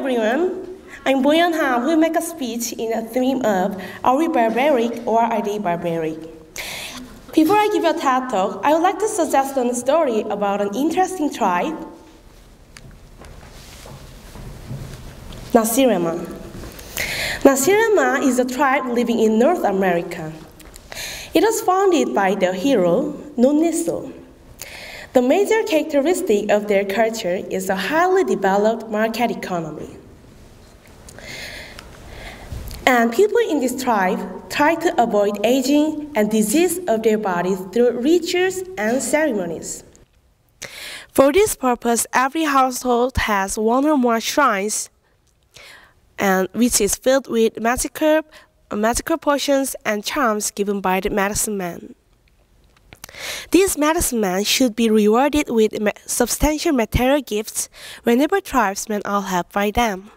everyone. I'm Bohyun who will make a speech in a theme of Are we barbaric or are they barbaric? Before I give a TED talk, I would like to suggest a story about an interesting tribe, Nasirema. Nasirema is a tribe living in North America. It was founded by the hero Nonneso. The major characteristic of their culture is a highly developed market economy. And people in this tribe try to avoid aging and disease of their bodies through rituals and ceremonies. For this purpose, every household has one or more shrines, which is filled with magical potions and charms given by the medicine man. These medicine men should be rewarded with substantial material gifts whenever tribesmen are helped by them.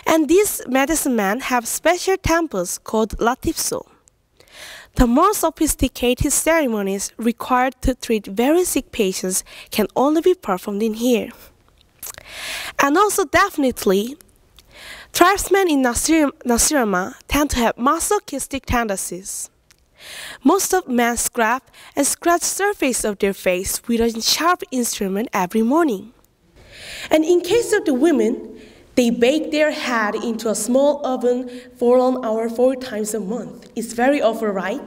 And these medicine men have special temples called latifso. The more sophisticated ceremonies required to treat very sick patients can only be performed in here. And also definitely, tribesmen in Nasirema tend to have masochistic tendencies. Most of men scratch the surface of their face with a sharp instrument every morning. And in case of the women, they bake their head into a small oven for 1 hour 4 times a month. It's very awful, right?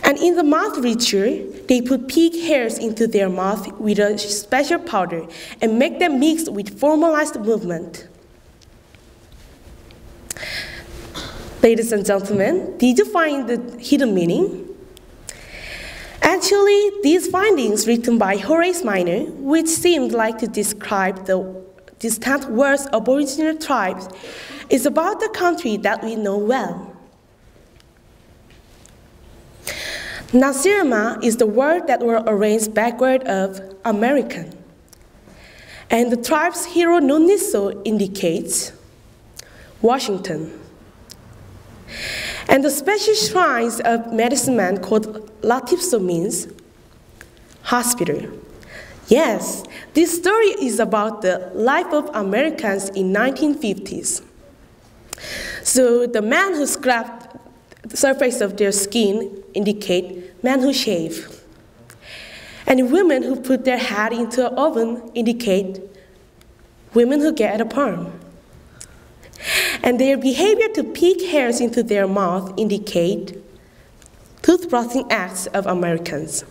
And in the mouth ritual, they put pig hairs into their mouth with a special powder and make them mix with formalized movement. Ladies and gentlemen, did you find the hidden meaning? Actually, these findings written by Horace Minor, which seemed like to describe the distant world's aboriginal tribes, is about the country that we know well. Nasirema is the word that were arranged backward of American. And the tribe's hero Nonneso indicates Washington. And the special shrines of medicine men called latifso means hospital. Yes, this story is about the life of Americans in 1950s. So the men who scraped the surface of their skin indicate men who shave. And women who put their head into an oven indicate women who get a perm. And their behavior to pick hairs into their mouth indicate toothbrushing acts of Americans.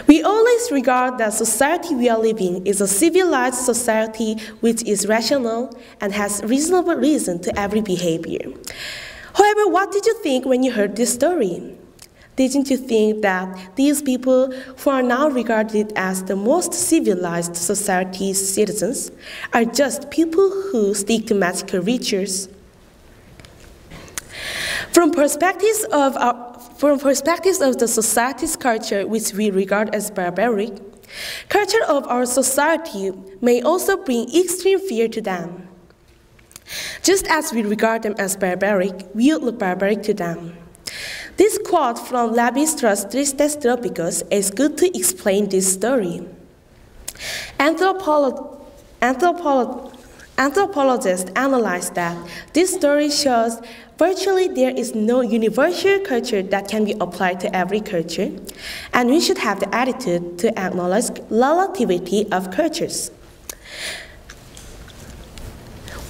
We always regard that society we are living is a civilized society which is rational and has reasonable reason to every behavior. However, what did you think when you heard this story? Didn't you think that these people who are now regarded as the most civilized society's citizens are just people who stick to magical rituals? From perspectives of the society's culture, which we regard as barbaric, culture of our society may also bring extreme fear to them. Just as we regard them as barbaric, we look barbaric to them. This quote from Levi-Strauss' Tristes Tropicos is good to explain this story. Anthropologists analyze that this story shows virtually there is no universal culture that can be applied to every culture, and we should have the attitude to acknowledge relativity of cultures.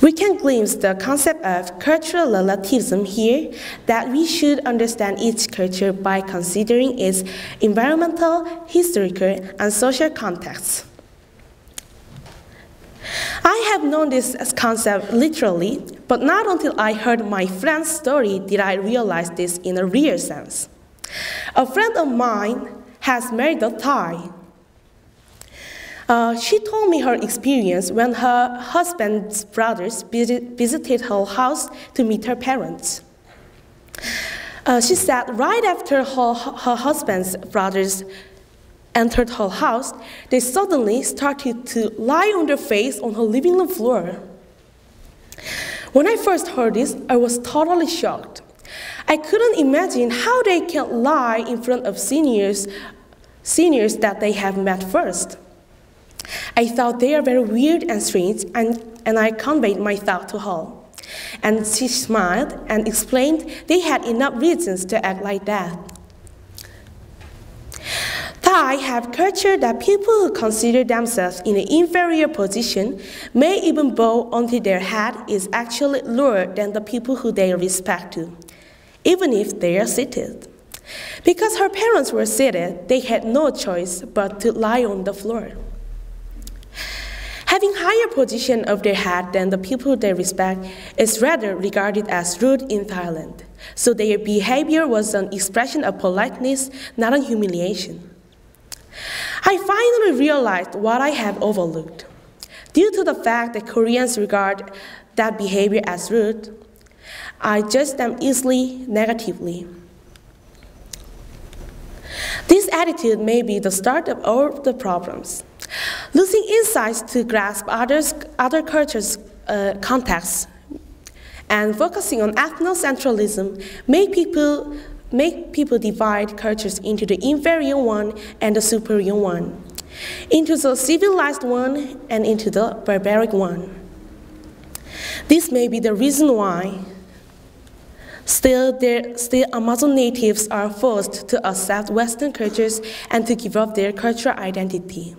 We can glimpse the concept of cultural relativism here, that we should understand each culture by considering its environmental, historical, and social contexts. I have known this concept literally, but not until I heard my friend's story did I realize this in a real sense. A friend of mine has married a Thai. She told me her experience when her husband's brothers visited her house to meet her parents. She said right after her husband's brothers entered her house, they suddenly started to lie on their face on her living room floor. When I first heard this, I was totally shocked. I couldn't imagine how they can lie in front of seniors that they have met first. I thought they are very weird and strange, and I conveyed my thought to her. And she smiled and explained they had enough reasons to act like that. Thai have culture that people who consider themselves in an inferior position may even bow until their head is actually lower than the people who they respect to, even if they are seated. Because her parents were seated, they had no choice but to lie on the floor. Having higher position of their head than the people they respect is rather regarded as rude in Thailand, so their behavior was an expression of politeness, not a humiliation. I finally realized what I have overlooked. Due to the fact that Koreans regard that behavior as rude, I judge them easily negatively. This attitude may be the start of all the problems. Losing insights to grasp other cultures' contexts and focusing on ethnocentralism make people divide cultures into the inferior one and the superior one, into the civilized one and into the barbaric one. This may be the reason why still Amazon natives are forced to accept Western cultures and to give up their cultural identity.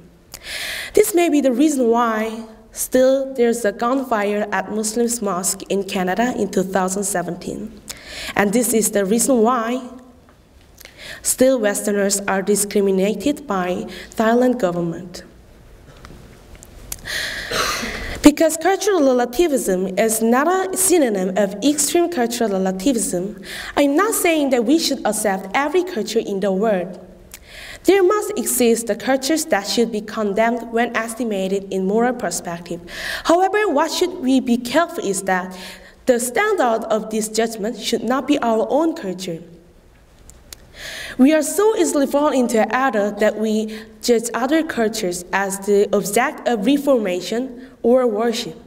This may be the reason why still there's a gunfire at Muslims' mosque in Canada in 2017. And this is the reason why still Westerners are discriminated by Thailand government. Because cultural relativism is not a synonym of extreme cultural relativism, I'm not saying that we should accept every culture in the world. There must exist the cultures that should be condemned when estimated in moral perspective. However, what should we be careful is that the standard of this judgment should not be our own culture. We are so easily fall into an error that we judge other cultures as the object of reformation or worship.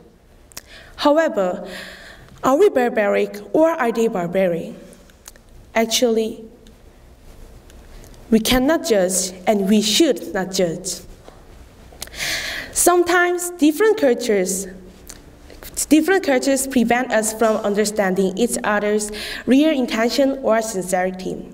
However, are we barbaric or are they barbaric? Actually, we cannot judge and we should not judge. Sometimes different cultures prevent us from understanding each other's real intention or sincerity.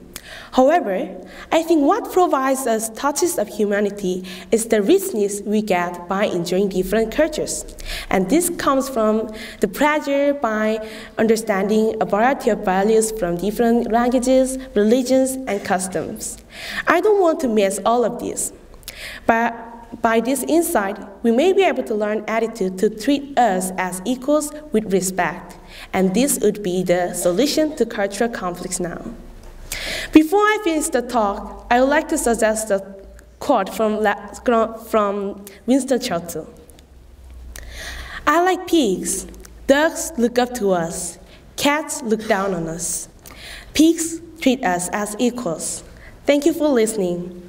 However, I think what provides us touches of humanity is the richness we get by enjoying different cultures. And this comes from the pleasure by understanding a variety of values from different languages, religions, and customs. I don't want to miss all of this, but by this insight, we may be able to learn attitude to treat us as equals with respect. And this would be the solution to cultural conflicts now. Before I finish the talk, I would like to suggest a quote from Winston Churchill. I like pigs. Dogs look up to us. Cats look down on us. Pigs treat us as equals. Thank you for listening.